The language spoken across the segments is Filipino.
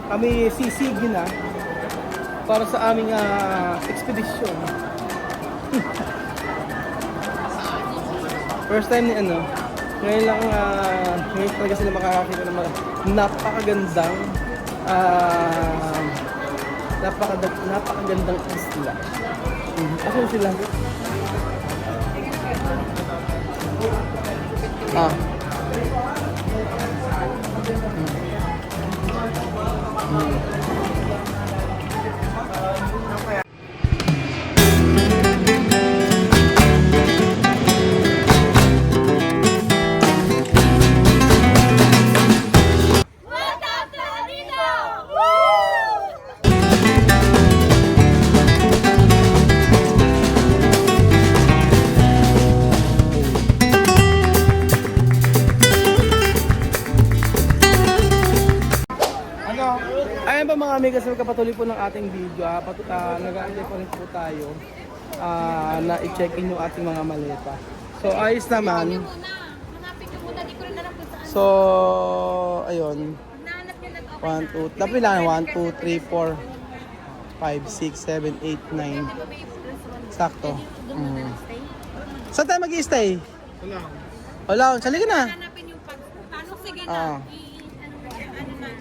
Kami sisig na para sa aming ekspedisyon. First time ni ngayon lang, ngayon talaga sila makakakita ng mga napakagandang napakagandang isla. Asan sila? Ayan ba mga amigas, magkapatuloy po ng ating video. Nag-aantay pa rin po tayo na i-check-in yung ating mga maleta. So ayos naman. Hanapin nyo muna, di ko rin alam kung saan. So ayun. Nahanap nyo na to. 1, 2, dapat lang 1, 2, 3, 4, 5, 6, 7, 8, 9. Sakto. Saan tayo mag-i-stay? Wala. Sali ka na. Hanapin yung pag... Paano? Sige na.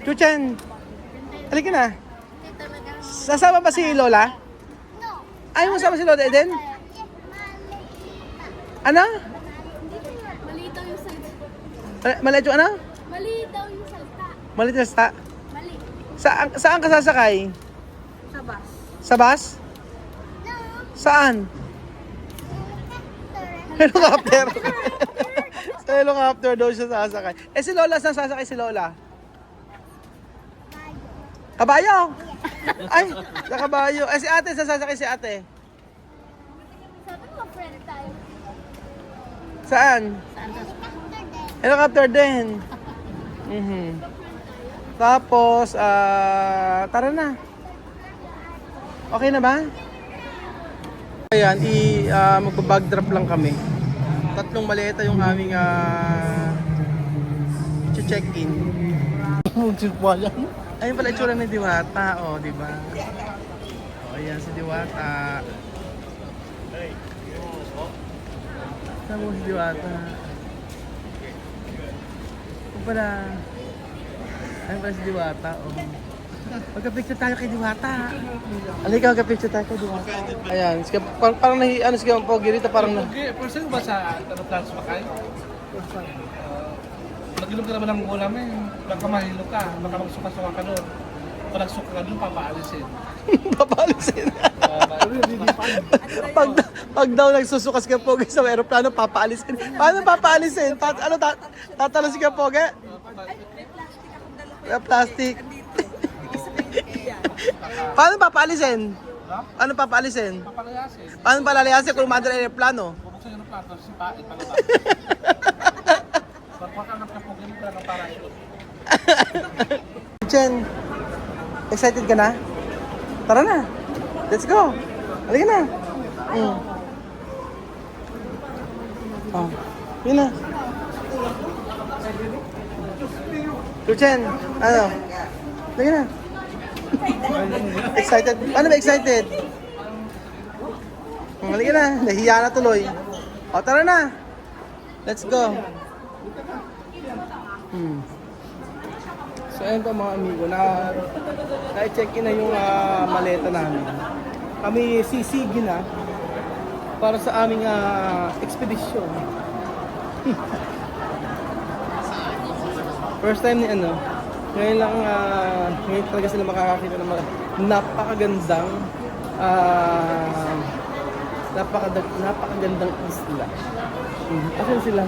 Chuchen. Halika na. Sasama ba si Lola? Ayaw mo sama si Lola Eden? Ano? Mali daw yung salta. Maliit yung ano? Mali daw yung salta. Maliit na sa... Mali. Saan ka sasakay? Sa bus. Sa bus? Saan? Helicopter. Sa helicopter daw siya sasakay. Si Lola, saan sasakay si Lola? Kabayo! Ay, sa kabayo. Si ate, saan sasakay si ate? Sabi mo, friend tayo. Saan? Helicopter din. Tapos, tara na. Okay na ba? Ayan, magpa-bag drop lang kami. 3 maleta yung aming check-in. Ayun pala itsura ni Diwata, di ba? Ayan si Diwata. Saan mo si Diwata? Ayun pala si Diwata, Magka-picture tayo kay Diwata. Halika, magka-picture tayo kay Diwata. Ayan, parang sige ang pogi rito, parang First time ba sa aeroplano sumakay? Nag-ilog ka naman ng ulam baka mahilo ka, baka magsuka-suka ka doon. Kung nagsuka ka doon, papaalisin. Papaalisin. pag daw nagsusukas ka pogi sa aeroplano, papaalisin. Paano papaalisin? Tatalo si Kapogi? Plastic. Paano papaalisin? Paano papaalisin? Papalayasin. Paano palalayasin kung umandar ang aeroplano? Bubuksan yung plato, sipain palabas. Pagpakanap ka po, ganito lang para ito. Chen, excited ka na? Tara na. Let's go. Halika na. Yun na. Chen, ano? Halika na. Excited? Ano ba excited? Halika na. Nahiya na tuloy. Tara na. Let's go. So ayun po mga amigo, na-check-in na yung maleta namin. Kami sisig na para sa aming ekspedisyon. First time ni ngayon lang, ngayon talaga sila makakakita ng mga napakagandang napakagandang isla. Asan sila?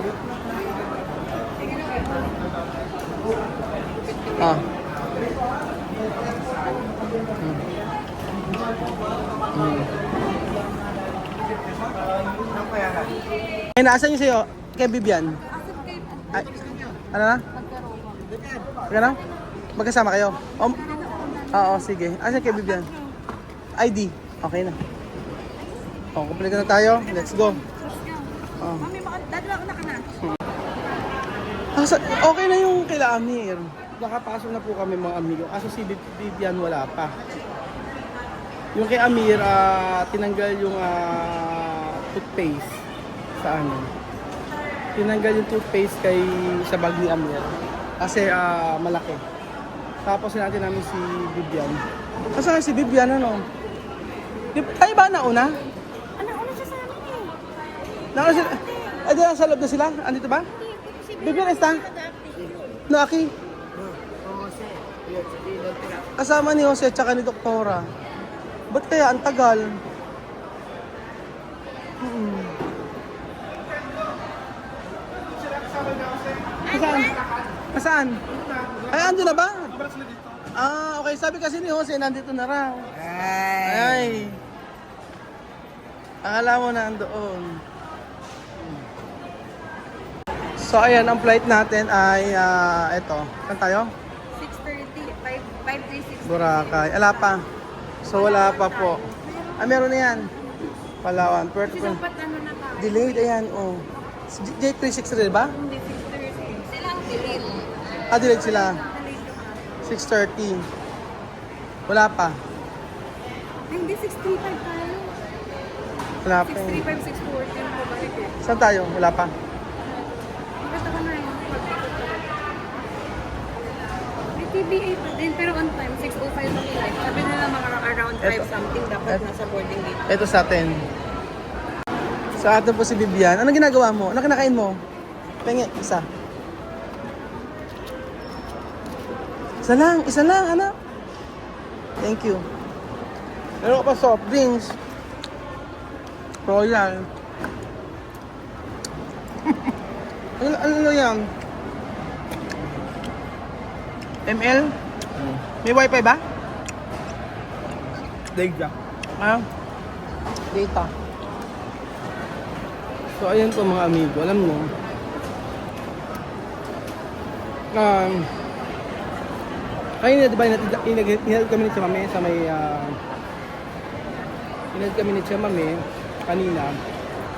Ay, naasan niyo sa'yo? Kay Bibian? Ay, ano na? Ano? Magkasama kayo? Oo, sige. Asan kay Bibian? ID. Okay na. Kumpleto na tayo. Let's go. Mami, dadala ko na ka na. Okay na yung kila Amir. nakapasok na po kami mga amigo. Kaso si Vivian wala pa. Yung kay Amir, tinanggal yung toothpaste sa ano. Tinanggal yung toothpaste sa bag ni Amir. Kasi malaki. Tapos natin namin si Vivian. Kasi si Vivian ano? Tayo ba nauna? Ano, una siya sa amin eh. Nauna sila? Ay, di sa loob na sila? Andito ba? Vivian, está? No, Aki? Kasama ni Jose tsaka ni Doktora. Ba't kaya ang tagal? Saan? Saan? Ay, ando na ba? Okay. Sabi kasi ni Jose, nandito na raw. Ay. Akala mo na andoon. So, ayan, ang flight natin ay, eto. Saan tayo? 6:30, 5:36. Boracay. Ala pa. So, wala pa po. Meron na yan. Palawan. Dapat ano na tayo? Delayed, ayan, oh. J363, ba? Hindi, 6:30. Sila ang delay. Delayed sila. 6:30. Wala pa. Ay, hindi, 6:35 tayo. Wala pa. 6:35, 6:40 ang pabalik eh. Saan tayo? Wala pa. Basta ko na yun. May TBA pa din, pero on time, 6:05 ang flight. Sabi nila mga around 5 something dapat nasa boarding gate. Ito sa atin. Sa atin po si Vivian. Anong ginagawa mo? Ano kinakain mo? Pengi, isa. Isa lang, anak. Thank you. Meron pa soft drinks. Royal. ano yan? ML? May wifi ba? Data. Data. So, ayan po mga amigo. Alam mo, kanina diba, inag kami ni Chamame sa may, inag kami ni Chamame kanina.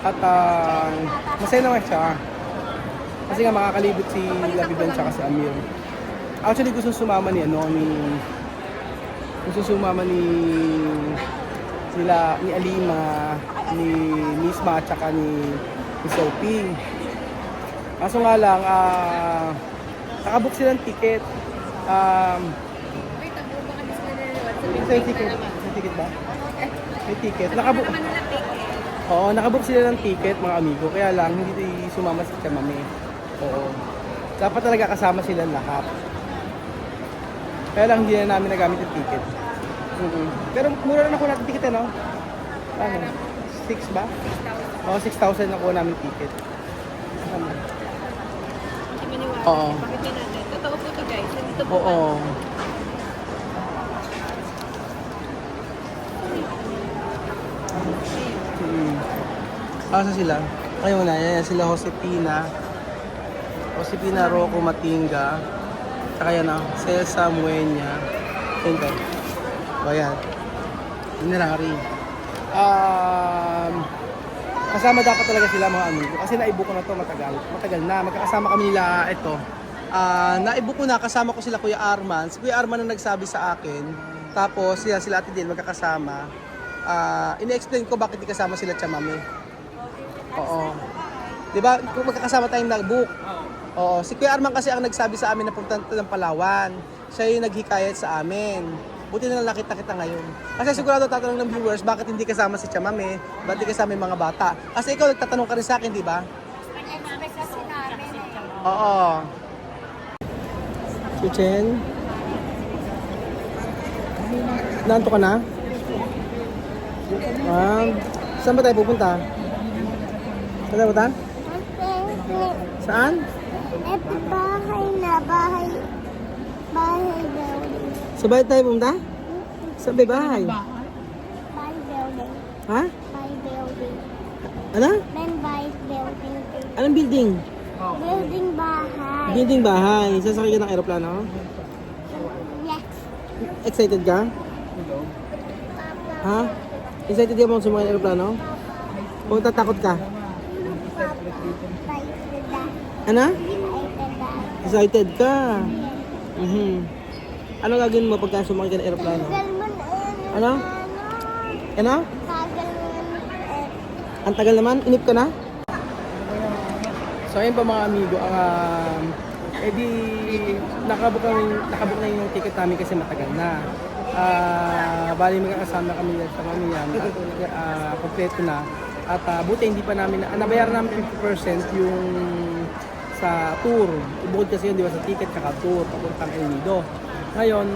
At, masaya naman siya. Kasi nga makakalibot si Labiban tsaka si Amir. Actually, gusto sumama ni ni Alima, ni Misma, at saka ni Sophie. Kaso nga lang, nakabook sila ng ticket. Wait, ako baka di sila niliwan. May ticket. May ticket ba? May ticket. Nakabook. Naman nila ticket. Oo, nakabook sila ng ticket mga amigo. Kaya lang, hindi sumama si Chamame. Oo. Dapat talaga kasama silang lahat. Kaya lang hindi na namin nagamit yung ticket. Pero mura na nakuha natin ticket eh, no? Ano? 6 ba? 6,000. Oo, 6,000 nakuha namin ticket. Imaniwala. Oo. Bakit din natin? Totoo po to guys. Dito po. Oo. Asa sila? Ayun na, yan sila Josepina, Rocco Matinga, saka yan na, Cesa Muenya, yun ba? O yan, Inarari. Kasama dapat talaga sila mga amigo, kasi naibo ko na to matagal na, magkakasama kami nila, ito. Naibo ko na, kasama ko sila Kuya Arman, si Kuya Arman na nagsabi sa akin, tapos sila Ate din magkakasama. Ina-explain ko bakit di kasama sila Chamame. Oo. 'Di ba? Kung magkakasama tayong nag-book. Oo. Si Kuya Arman kasi ang nagsabi sa amin na punta ng Palawan. Siya yung naghikayat sa amin. Buti na lang nakita kita ngayon. Kasi sigurado tatanong ng viewers, bakit hindi kasama si Chamame? Bakit hindi kasama yung mga bata? Kasi ikaw nagtatanong ka rin sa akin, di ba? Oo. Si Chen? Nanto ka na? Saan ba tayo pupunta? Saan tayo pupunta? Saan? Ito bahay na. Bahay building. Sa bahay tayo pupunta? Sa bahay? Bahay building. Ha? Bahay building. Ano? Then bahay building. Anong building? Building bahay. Building bahay. Sasakay ka ng aeroplano? Yes. Excited ka? Ha? Excited ka mo sumakay ng aeroplano? O tatakot ka? Ano? Excited ka? Mhm. Ano gagawin mo pagka sumakay ka ng aeroplano? Ano? Ano? Ang tagal naman? Inip ka na? So ayun pa mga amigo, edi nakabook na yung ticket namin kasi matagal na. Bali magkakasama kami sa pamilya, kompleto na. At buti hindi pa namin, nabayaran namin 50% yung sa tour. Bukod kasi yun, di ba, sa ticket saka tour, papuntang El Nido. Ngayon,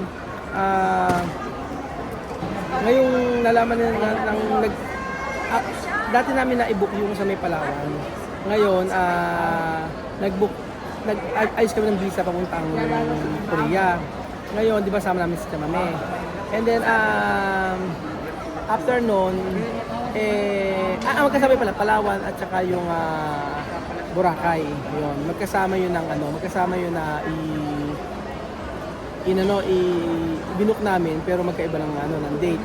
ngayong nalaman na dati namin na-i-book yung sa may Palawan. Ngayon, nag-ayos kami ng visa papuntang Korea. Ngayon, di ba, sama namin si Chamame. And then, after noon, magkasama pala, Palawan at saka yung Boracay. Yun, magkasama yun ng magkasama yun na binook namin pero magkaiba ng date.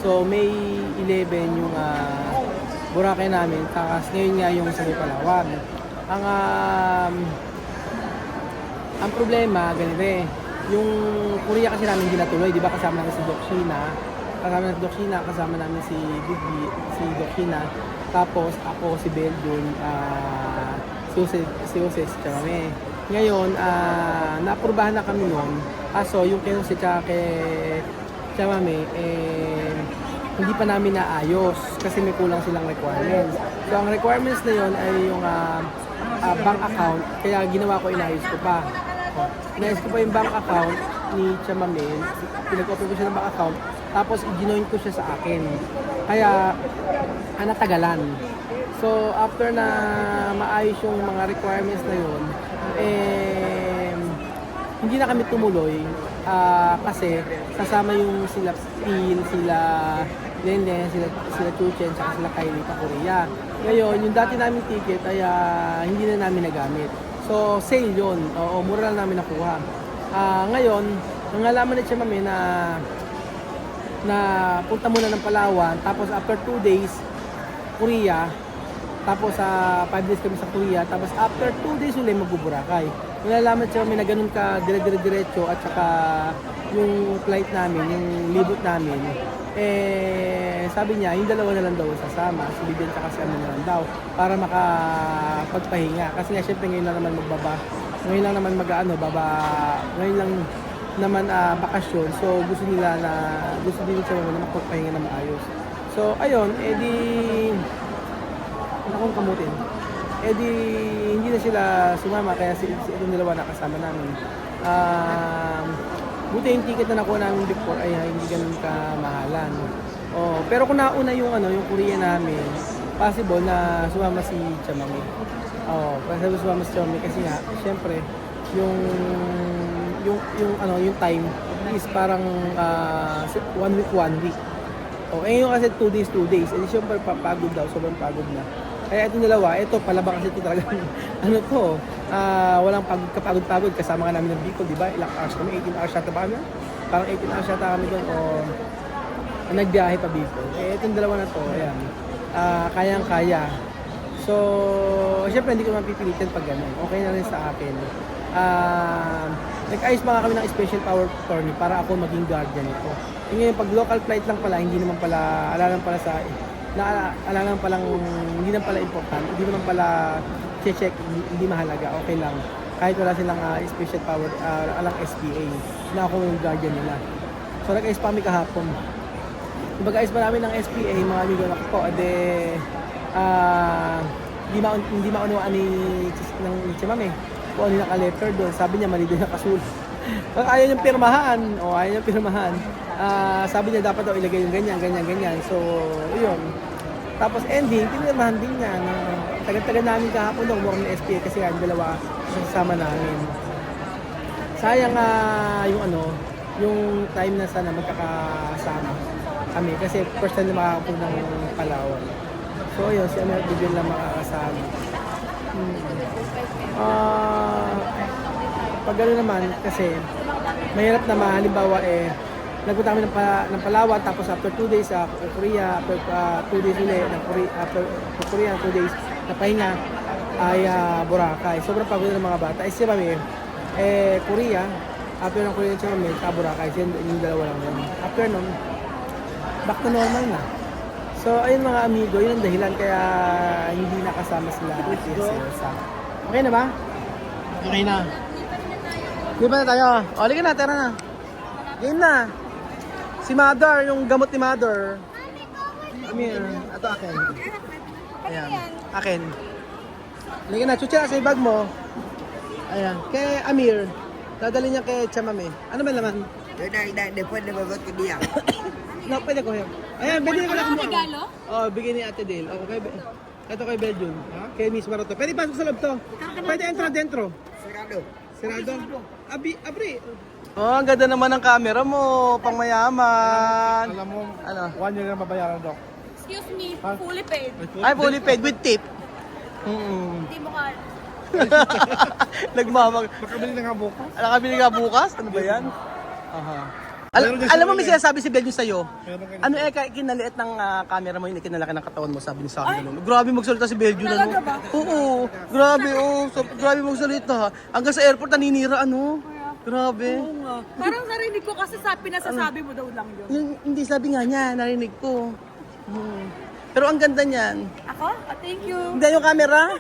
So May 11 yung Boracay namin, tapos ngayon nga yung sa Palawan. Ang problema ganito yung Korea kasi namin hindi natuloy, di ba, kasama namin si Doc Sheena, kasama namin si Bibi, si Doc Sheena, tapos ako si Beldun, si Jose, si Chamame. Ngayon, naaprubahan na kami noon. So yung kay Jose tsaka kay Chamame, hindi pa namin naayos kasi may kulang silang requirements. So ang requirements na yon ay yung bank account, kaya ginawa ko, inayos ko pa. Inayos ko pa yung bank account ni Chamame, pinag-open ko siya ng bank account, tapos i-join ko siya sa akin. Kaya, natagalan. So, after na maayos yung mga requirements na yun, hindi na kami tumuloy kasi sasama yung sila Phil, sila Lenden, sila Chuchen, saka sila Kylie pa Korea. Ngayon, yung dati namin ticket ay hindi na namin nagamit. So, sale yun. Oo, mura lang namin nakuha. Ngayon, nang alaman ni Chamame na punta muna ng Palawan, tapos after 2 days, Korea, tapos 5 days kami sa Korea, tapos after 2 days ulit magbuburakay. Nalalaman siya kami na ganun ka dire-diretso at saka yung flight namin, yung libot namin, sabi niya, yung dalawa na lang daw sasama, si Bibian at si Amin na lang daw, para makapagpahinga. Kasi nga syempre ngayon lang naman ngayon lang naman ngayon lang naman bakasyon, so gusto din siya na makapagpahinga na maayos. So ayun, akong kamutin. Hindi na sila sumama, kaya itong dalawa na kasama namin. Buti yung ticket na nakuha namin before ay hindi ganun kamahalan. Pero kung nauna yung Korea namin, possible na sumama si Chamame. Possible sumama si Chamame kasi nga, syempre, yung time is parang 1 week. Ngayon kasi 2 days. Syempre papagod daw, sobrang pagod na. Kaya itong dalawa, palabang kasi ito talaga, walang kapagod-pagod, kasama nga namin ng Bicol, di ba? Ilang hours kami, 18 hours yata ba kami? Parang 18 hours yata kami doon, nagbiyahe pa Bicol. Itong dalawa na to, ayan, kayang-kaya. So, syempre hindi ko mapipilitan pag gano'n, okay na rin sa akin. Nag-ayos pa nga kami ng special power attorney para ako maging guardian nito. Ngayon, pag local flight lang pala, hindi naman pala, hindi naman pala important, hindi naman pala check, hindi mahalaga, okay lang. Kahit wala silang special power, alang SPA, na ako yung guardian nila. So nag-ayos pa kami kahapon. Yung pag-ayos pa namin ng SPA, mga amigo na ko, hindi maunawaan ni Chamame kung ano yung naka-letter doon. Sabi niya, mali doon nakasulat. Ayaw niyang pirmahan. Sabi niya dapat daw ilagay yung ganyan. So, yun. Tapos ending, pinirmahan din niya. Tagal-tagal namin kahapon daw kumuha ng SPA kasi yung dalawa sasama namin. Sayang yung time na sana magkakasama kami kasi first time na makakapunta ng Palawan. So, yun, si Amer Bibian lang makakasama. Pag gano'n naman, kasi mahirap naman, halimbawa nagpunta kami ng Palawan, tapos after 2 days sa Korea, after 2 days ulit, after Korea, 2 days na pahinga, ay Boracay. Sobrang pagod ng mga bata. Kasi kami, Korea, After ng Korean Chame, sa Boracay, yung dalawa lang yun. After nun, back to normal na. So, ayun mga amigo, yun ang dahilan kaya hindi nakasama sila sa... Okay na ba? Okay na. Di ba na tayo? O, halika na, tara na. Game na. Si Mother, yung gamot ni Mother. Amir, ito akin. Ayan, akin. Halika na, chucha sa bag mo. Ayan, kay Amir. Dadali niya kay Chamame. Ano ba naman? Después de beber tu día. No, pwede ko yun. Ayan, pwede ko lang kumuha. regalo? Oh, bigyan ni Ate Dale. Oh, ito kay Belgium. Kay Miss Maroto. Pwede pasok sa loob to. Pwede entra dentro. Cerrado. Sirado. Abri. Oh, ang ganda naman ng camera mo. Pang mayaman. Alam mo, Ano? 1 year na babayaran, Dok. Excuse me, fully paid. Ay, fully paid with tip. Hindi mo ka. Nagmamag. Makabili na nga bukas. Nakabili ka bukas? Ano ba yan? Aha. Alam mo, may sinasabi si Belgium sa'yo. Ano kinaliit ng camera mo, hindi kinalaki ng katawan mo, sabi ni sa akin. Grabe magsalita si Belgium. Talaga ba? Oo, grabe, grabe magsalita. Hanggang sa airport, naninira, Grabe. Parang narinig ko kasi pinasasabi mo daw lang yun. Hindi, sabi nga niya, narinig ko. Pero ang ganda niyan. Ako? Thank you. Hindi yung camera.